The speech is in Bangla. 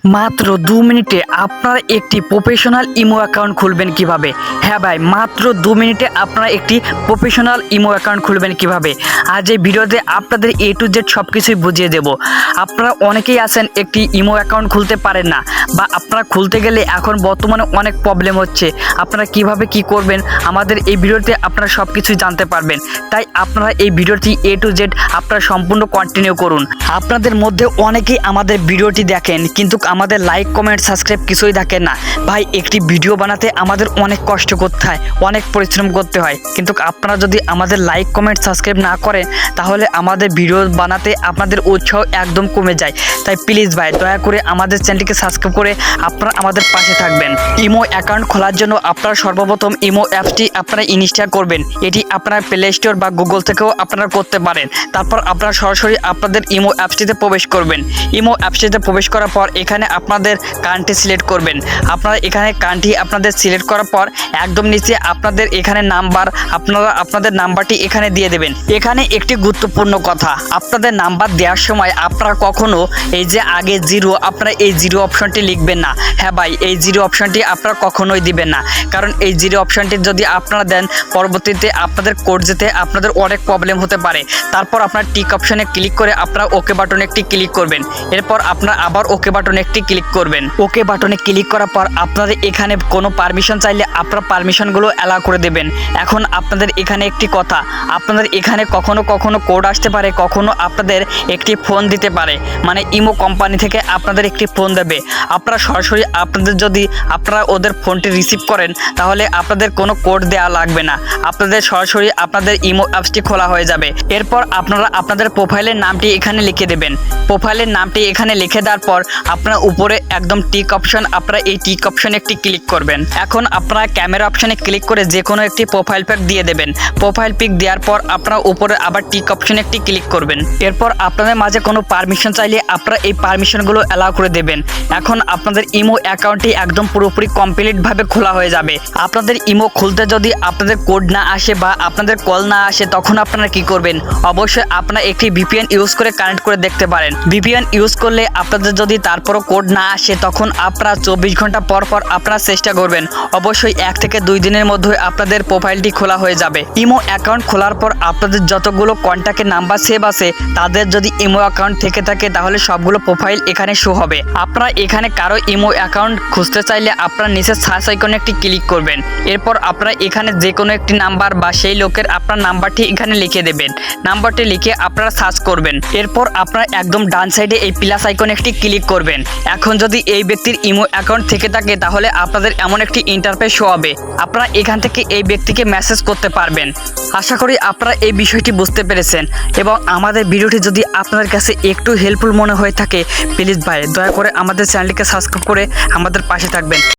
মাত্র 2 মিনিটে আপনারা একটি প্রফেশনাল ইমো অ্যাকাউন্ট খুলবেন কিভাবে? হ্যাঁ ভাই, মাত্র 2 মিনিটে আপনারা একটি প্রফেশনাল ইমো অ্যাকাউন্ট খুলবেন কিভাবে? আজ এই ভিডিওতে আপনাদের A to Z সব কিছুই বুঝিয়ে দেব। আপনারা অনেকেই আছেন একটি ইমো অ্যাকাউন্ট খুলতে পারেন না, বা আপনারা খুলতে গেলে এখন বর্তমানে অনেক প্রবলেম হচ্ছে। আপনারা কিভাবে কি করবেন আমাদের এই ভিডিওতে আপনারা সব কিছুই জানতে পারবেন। তাই আপনারা এই ভিডিওটি A to Z আপনারা সম্পূর্ণ কন্টিনিউ করুন। আপনাদের মধ্যে অনেকেই আমাদের ভিডিওটি দেখেন, কিন্তু আমাদের লাইক কমেন্ট সাবস্ক্রাইব কিছুই থাকে না। ভাই, একটি ভিডিও বানাতে আমাদের অনেক কষ্ট করতে হয়, অনেক পরিশ্রম করতে হয়, কিন্তু আপনারা যদি আমাদের লাইক কমেন্ট সাবস্ক্রাইব না করেন তাহলে আমাদের ভিডিও বানাতে আপনাদের উৎসাহ একদম কমে যায়। তাই প্লিজ ভাই, দয়া করে আমাদের চ্যানেলটিকে সাবস্ক্রাইব করে আপনারা আমাদের পাশে থাকবেন। ইমো অ্যাকাউন্ট খোলার জন্য আপনারা সর্বপ্রথম ইমো অ্যাপসটি আপনারা ইনস্টল করবেন। এটি আপনার প্লে স্টোর বা গুগল থেকেও আপনারা করতে পারেন। তারপর আপনারা সরাসরি আপনাদের ইমো অ্যাপসটিতে প্রবেশ করবেন। ইমো অ্যাপসটিতে প্রবেশ করার পর এখানে আপনাদের কান্ট্রি সিলেক্ট করবেন। আপনারা এখানে কান্ট্রি আপনাদের সিলেক্ট করার পর একদম নিচে আপনাদের এখানে নাম্বার, আপনারা আপনাদের নাম্বারটি এখানে দিয়ে দেবেন। এখানে একটি গুরুত্বপূর্ণ কথা, আপনাদের নাম্বার দেওয়ার সময় আপনারা কখনো এই যে আগে জিরো, আপনারা এই জিরো অপশনটি লিখবেন না। হ্যাঁ ভাই, এই জিরো অপশনটি আপনারা কখনোই দিবেন না, কারণ এই জিরো অপশনটি যদি আপনারা দেন পরবর্তীতে আপনাদের কোড যেতে আপনাদের অনেক প্রবলেম হতে পারে। তারপর আপনার টিক অপশনে ক্লিক করে আপনারা ওকে বাটনে একটি ক্লিক করবেন। এরপর আপনারা আবার ওকে বাটনে একটি ক্লিক করবেন। ওকে বাটনে ক্লিক করার পর আপনাদের এখানে কোনো পারমিশন চাইলে আপনারা পারমিশনগুলো অ্যালাউ করে দেবেন। এখন আপনাদের এখানে একটি কথা, আপনাদের এখানে কখনো কখনো কোড আসতে পারে, কখনো আপনাদের একটি ফোন দিতে পারে, মানে ইমো কোম্পানি থেকে আপনাদের একটি ফোন দেবে। আপনারা সরাসরি আপনাদের যদি আপনারা ওদের ফোনটি রিসিভ করেন তাহলে আপনাদের কোনো কোড দেওয়া লাগবে না, আপনাদের সরাসরি আপনাদের ইমো অ্যাপসটি খোলা হয়ে যাবে। এরপর আপনারা আপনাদের প্রোফাইলের নামটি এখানে লিখে দেবেন। প্রোফাইলের নামটি এখানে লিখে দেওয়ার পর আপনারা উপরে একদম টিক অপশন, আপনারা এই টিক অপশনে একটি ক্লিক করবেন। এখন আপনারা ক্যামেরা অপশনে ক্লিক করে যে কোনো একটি প্রোফাইল পিক দিয়ে দেবেন। প্রোফাইল পিক দেওয়ার পর আপনারা উপরে আবার টিক অপশনে একটি ক্লিক করবেন। এরপর আপনাদের মাঝে কোনো পারমিশন চাইলে আপনারা এই পারমিশনগুলো অ্যালাউ করে দেবেন। এখন আপনাদের ইমো অ্যাকাউন্টটি একদম পুরোপুরি কমপ্লিটভাবে খোলা হয়ে যাবে। আপনাদের ইমো খুলতে যদি আপনাদের কোড না আসে বা আপনাদের কল না আসে তখন আপনারা কি করবেন? অবশ্যই আপনারা একটি VPN ইউজ করে কানেক্ট করে দেখতে পারেন। VPN ইউজ করলে আপনাদের যদি তারপরও কোড না আসে তখন আপনারা 24 ঘন্টা পর পর আপনারা চেষ্টা করবেন। অবশ্যই 1 থেকে 2 দিনের মধ্যে আপনাদের প্রোফাইলটি খোলা হয়ে যাবে। ইমো অ্যাকাউন্ট খোলার পর আপনাদের যতগুলো কন্ট্যাক্টের নাম্বার সেভ আছে তাদের যদি ইমো অ্যাকাউন্ট থেকে থাকে তাহলে সবগুলো প্রোফাইল এখানে শো হবে। আপনারা এখানে কারো ইমো অ্যাকাউন্ট খুঁজতে চাইলে আপনারা নিচে সার্চ আইকনে একটি ক্লিক করবেন। এরপর আপনারা এখানে যে কোনো একটি নাম্বার বা সেই লোকের আপনার নাম্বারটি এখানে লিখে দেবেন। নাম্বারটি লিখে আপনারা সার্চ করবেন। এরপর আপনারা একদম ডান সাইডে এই প্লাস আইকনে একটি ক্লিক করবেন। এখন যদি এই ব্যক্তির ইমো অ্যাকাউন্ট থেকে থাকে তাহলে আপনাদের এমন একটি ইন্টারফেস শো হবে। আপনারা এখান থেকে এই ব্যক্তিকে মেসেজ করতে পারবেন। আশা করি আপনারা এই বিষয়টি বুঝতে পেরেছেন, এবং আমাদের ভিডিওটি যদি আপনাদের কাছে একটু হেল্পফুল মনে হয়ে থাকে প্লিজ ভাই, দয়া করে আমাদের চ্যানেলটিকে সাবস্ক্রাইব করে আমাদের পাশে থাকবেন।